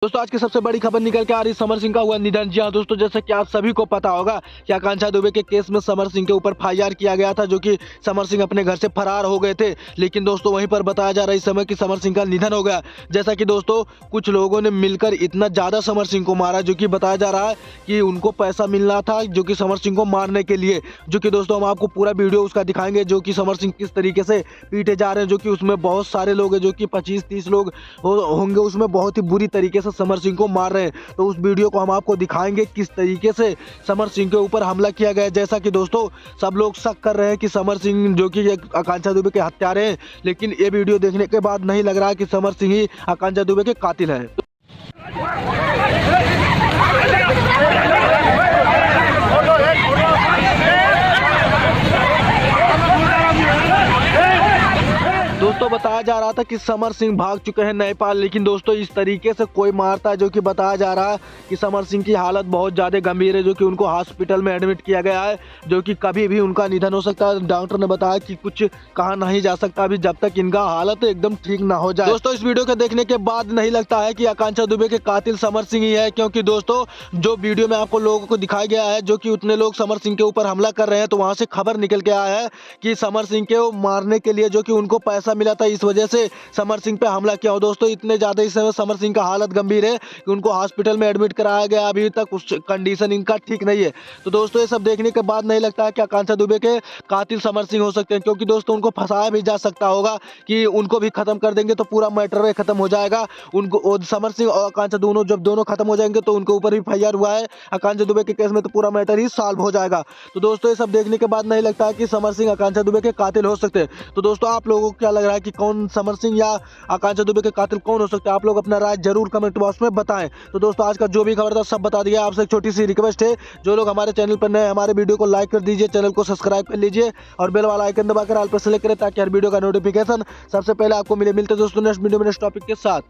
दोस्तों आज की सबसे बड़ी खबर निकल के आ रही समर सिंह का हुआ निधन। जी हाँ दोस्तों, जैसे कि आप सभी को पता होगा कि आकांक्षा दुबे के केस में समर सिंह के ऊपर एफआईआर किया गया था, जो कि समर सिंह अपने घर से फरार हो गए थे। लेकिन दोस्तों वहीं पर बताया जा रहा है इस समय कि समर सिंह का निधन हो गया। जैसा कि दोस्तों कुछ लोगों ने मिलकर इतना ज्यादा समर सिंह को मारा, जो कि बताया जा रहा है कि उनको पैसा मिलना था जो कि समर सिंह को मारने के लिए। जो कि दोस्तों हम आपको पूरा वीडियो उसका दिखाएंगे, जो कि समर सिंह किस तरीके से पीटे जा रहे हैं, जो कि उसमें बहुत सारे लोग हैं, जो कि 25-30 लोग होंगे उसमें, बहुत ही बुरी तरीके से समर सिंह को मार रहे हैं। तो उस वीडियो को हम आपको दिखाएंगे किस तरीके से समर सिंह के ऊपर हमला किया गया है। जैसा कि दोस्तों सब लोग शक कर रहे हैं कि समर सिंह जो कि आकांक्षा दुबे के हत्यारे हैं, लेकिन ये वीडियो देखने के बाद नहीं लग रहा कि समर सिंह ही आकांक्षा दुबे के कातिल है। दोस्तों बताया जा रहा था कि समर सिंह भाग चुके हैं नेपाल, लेकिन दोस्तों इस तरीके से कोई मारता है, जो कि बताया जा रहा है कि समर सिंह की हालत बहुत ज़्यादा गंभीर है, जो कि उनको हॉस्पिटल में एडमिट किया गया है, जो कि कभी भी उनका निधन हो सकता है। डॉक्टर ने बताया कि कुछ कहा नहीं जा सकता अभी, जब तक इनका हालत एकदम ठीक ना हो जाए। दोस्तों इस वीडियो को देखने के बाद नहीं लगता है कि आकांक्षा दुबे के कातिल समर सिंह ही है, क्योंकि दोस्तों जो वीडियो में आपको लोगों को दिखाया गया है, जो कि उतने लोग समर सिंह के ऊपर हमला कर रहे हैं, तो वहां से खबर निकल के आया है कि समर सिंह के मारने के लिए जो कि उनको पैसा मिला था, इस वजह से समर सिंह पे हमला किया हो। दोस्तों इतने ज्यादा इस समय समर सिंह का हालत गंभीर है कि उनको हॉस्पिटल में एडमिट कराया गया, अभी तक उस कंडीशन इनका ठीक नहीं है। तो दोस्तों ये सब देखने के बाद नहीं लगता है कि आकांक्षा दुबे के कातिल समर सिंह हो सकते हैं, क्योंकि दोस्तों उनको फंसाया भी जा सकता होगा कि उनको भी खत्म कर देंगे तो पूरा मैटर खत्म हो जाएगा। उनको समर सिंह और आकांक्षा जब दोनों खत्म हो जाएंगे तो उनके ऊपर भी एफआईआर हुआ है आकांक्षा दुबे के केस में, तो पूरा मैटर ही सॉल्व हो जाएगा। तो दोस्तों ये सब देखने के बाद नहीं लगता है कि समर सिंह आकांक्षा दुबे के कातिल हो सकते हैं। तो दोस्तों आप लोगों को क्या लग रहा है कि कौन समर सिंह या आकांक्षा दुबे के कातिल कौन हो सकते हैं? आप लोग अपना राय जरूर कमेंट बॉक्स में बताएं। तो दोस्तों आज का जो भी खबर था सब बता दिया। आपसे एक छोटी सी रिक्वेस्ट है, जो लोग हमारे चैनल पर नए, हमारे वीडियो को लाइक कर दीजिए, चैनल को सब्सक्राइब कर लीजिए और बेल वाला आइकन दबाकर ऑल पर सेलेक्ट करें, ताकि हर वीडियो का नोटिफिकेशन सबसे पहले आपको मिलते दोस्तों नेक्स्ट वीडियो में नेक्स्ट टॉपिक के साथ।